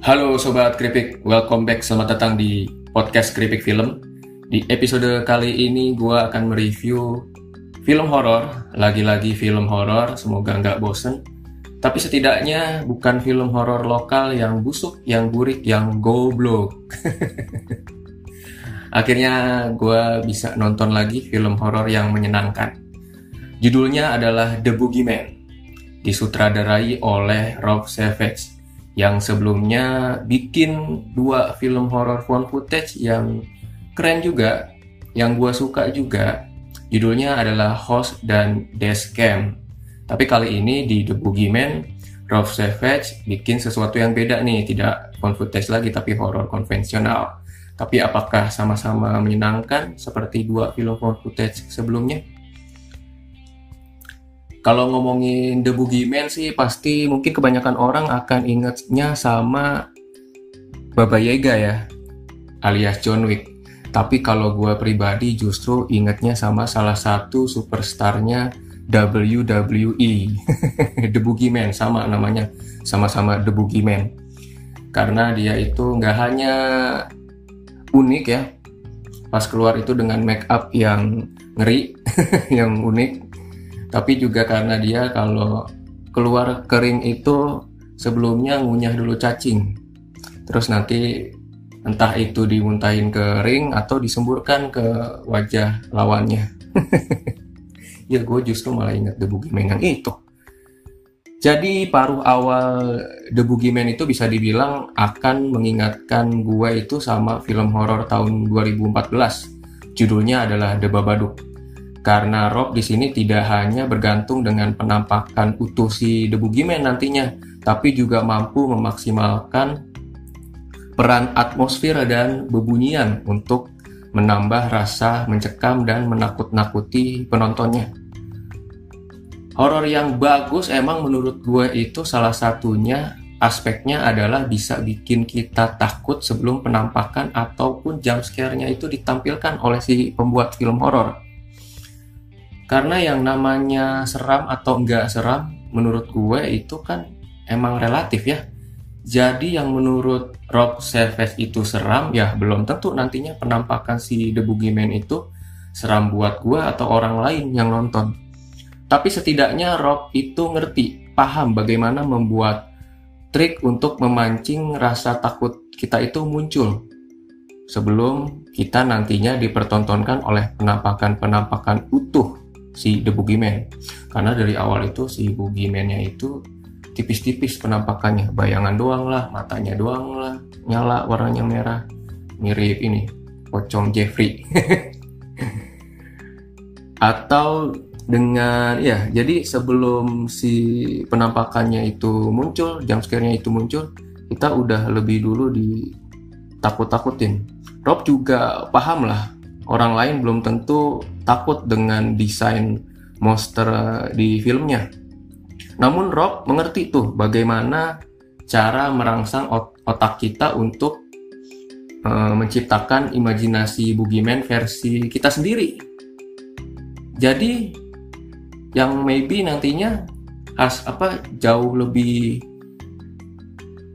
Halo Sobat Kripik, welcome back, selamat datang di podcast Kripik Film. Di episode kali ini gue akan mereview film horor, lagi-lagi film horor, semoga nggak bosen. Tapi setidaknya bukan film horor lokal yang busuk, yang burik, yang goblok. Akhirnya gue bisa nonton lagi film horor yang menyenangkan. Judulnya adalah The Boogeyman, disutradarai oleh Rob Savage, yang sebelumnya bikin 2 film horor found footage yang keren juga, yang gue suka juga. Judulnya adalah Host dan Dashcam. Tapi kali ini di The Boogeyman, Rob Savage bikin sesuatu yang beda nih, tidak found footage lagi tapi horor konvensional. Tapi apakah sama-sama menyenangkan seperti 2 film found footage sebelumnya? Kalau ngomongin The Boogeyman sih pasti mungkin kebanyakan orang akan ingetnya sama Baba Yaga ya, alias John Wick. Tapi kalau gue pribadi justru ingetnya sama salah satu superstarnya WWE, The Boogeyman, sama namanya, sama-sama The Boogeyman. Karena dia itu nggak hanya unik ya, pas keluar itu dengan make up yang ngeri, yang unik. Tapi juga karena dia kalau keluar kering itu sebelumnya ngunyah dulu cacing. Terus nanti entah itu dimuntahin ke ring atau disemburkan ke wajah lawannya. Ya gue justru malah ingat The Boogeyman yang itu. Jadi paruh awal The Boogeyman itu bisa dibilang akan mengingatkan gue itu sama film horor tahun 2014. Judulnya adalah The Babadook. Karena Rob di sini tidak hanya bergantung dengan penampakan utuh si The Boogeyman nantinya, tapi juga mampu memaksimalkan peran atmosfer dan bebunyian untuk menambah rasa mencekam dan menakut-nakuti penontonnya. Horor yang bagus emang menurut gue itu salah satunya aspeknya adalah bisa bikin kita takut sebelum penampakan ataupun jump scare-nya itu ditampilkan oleh si pembuat film horor. Karena yang namanya seram atau enggak seram, menurut gue itu kan emang relatif ya. Jadi yang menurut Rob Savage itu seram, ya belum tentu nantinya penampakan si The Boogeyman itu seram buat gue atau orang lain yang nonton. Tapi setidaknya Rob itu ngerti, paham bagaimana membuat trik untuk memancing rasa takut kita itu muncul sebelum kita nantinya dipertontonkan oleh penampakan-penampakan utuh si The Boogeyman. Karena dari awal itu si Boogeyman-nya itu tipis-tipis penampakannya, bayangan doang lah, matanya doang lah, nyala warnanya merah, mirip ini pocong Jeffrey. Atau dengan ya, jadi sebelum si penampakannya itu muncul, jump scare-nya itu muncul, kita udah lebih dulu ditakut-takutin. Rob juga paham lah, orang lain belum tentu takut dengan desain monster di filmnya. Namun Rob mengerti tuh bagaimana cara merangsang otak kita untuk menciptakan imajinasi Boogeyman versi kita sendiri. Jadi yang maybe nantinya jauh lebih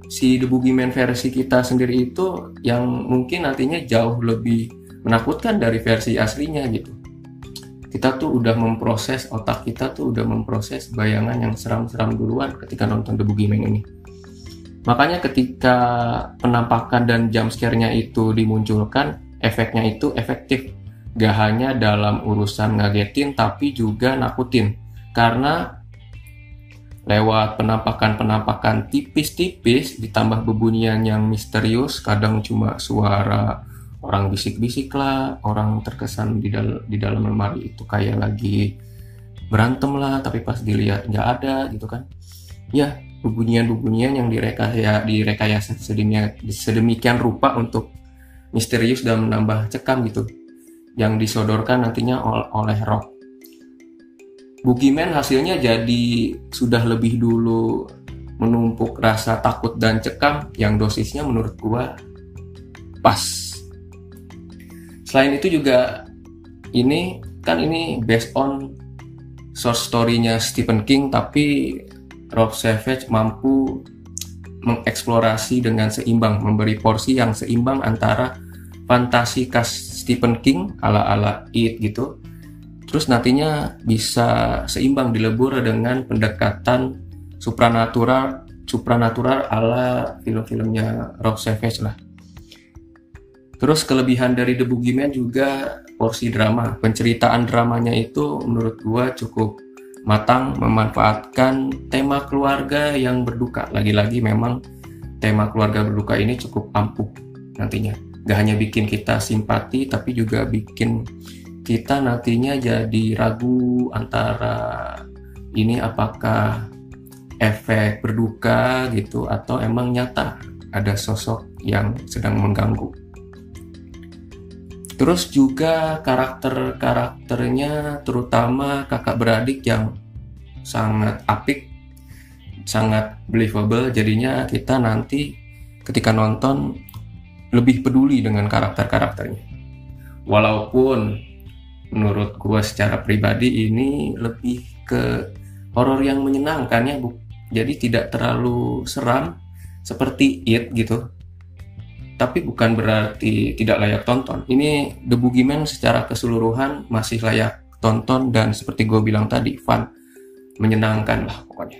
si The Boogeyman versi kita sendiri itu yang mungkin nantinya jauh lebih menakutkan dari versi aslinya gitu. Kita tuh udah memproses, otak kita tuh udah memproses bayangan yang seram-seram duluan ketika nonton The Boogeyman ini. Makanya ketika penampakan dan jump scare-nya itu dimunculkan, efeknya itu efektif. Gak hanya dalam urusan ngagetin tapi juga nakutin. Karena lewat penampakan-penampakan tipis-tipis ditambah bebunyian yang misterius, kadang cuma suara orang bisik-bisik lah, orang terkesan di dalam lemari itu kayak lagi berantem lah, tapi pas dilihat nggak ada gitu kan. Ya, bebunyian-bebunyian yang direkayasa sedemikian rupa untuk misterius dan menambah cekam gitu, yang disodorkan nantinya oleh Rob. Boogeyman hasilnya jadi sudah lebih dulu menumpuk rasa takut dan cekam yang dosisnya menurut gua pas. Selain itu juga ini based on short story-nya Stephen King, tapi Rob Savage mampu mengeksplorasi dengan seimbang, memberi porsi yang seimbang antara fantasi khas Stephen King ala-ala It gitu. Terus nantinya bisa seimbang dilebur dengan pendekatan supranatural ala film-filmnya Rob Savage lah. Terus kelebihan dari The Boogeyman juga porsi drama. Penceritaan dramanya itu menurut gua cukup matang, memanfaatkan tema keluarga yang berduka. Lagi-lagi memang tema keluarga berduka ini cukup ampuh nantinya. Gak hanya bikin kita simpati, tapi juga bikin kita nantinya jadi ragu antara ini apakah efek berduka gitu atau emang nyata ada sosok yang sedang mengganggu. Terus juga karakter-karakternya terutama kakak beradik yang sangat apik, sangat believable, jadinya kita nanti ketika nonton lebih peduli dengan karakter-karakternya. Walaupun menurut gua secara pribadi ini lebih ke horor yang menyenangkan ya, jadi tidak terlalu seram seperti It gitu. Tapi bukan berarti tidak layak tonton. Ini The Boogeyman secara keseluruhan masih layak tonton dan seperti gue bilang tadi, fun, menyenangkan lah pokoknya.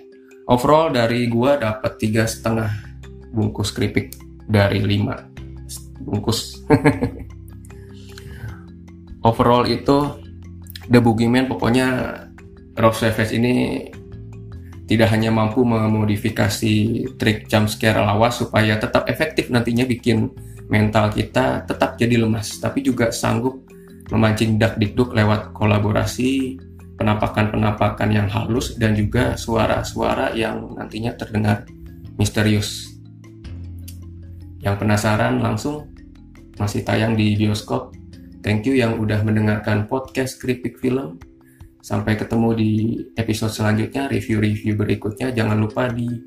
Overall dari gue dapat 3,5 bungkus keripik dari 5 bungkus. Overall itu The Boogeyman pokoknya Rob Savage ini tidak hanya mampu memodifikasi trik jump scare lawas supaya tetap efektif nantinya bikin mental kita tetap jadi lemas, tapi juga sanggup memancing dak-dikduk lewat kolaborasi, penampakan-penampakan yang halus, dan juga suara-suara yang nantinya terdengar misterius. Yang penasaran langsung masih tayang di bioskop. Thank you yang udah mendengarkan podcast Kripik Film. Sampai ketemu di episode selanjutnya, review-review berikutnya. Jangan lupa di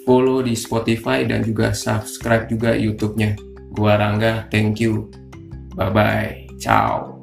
follow di Spotify dan juga subscribe juga YouTube-nya. Gua Rangga, thank you. Bye-bye. Ciao.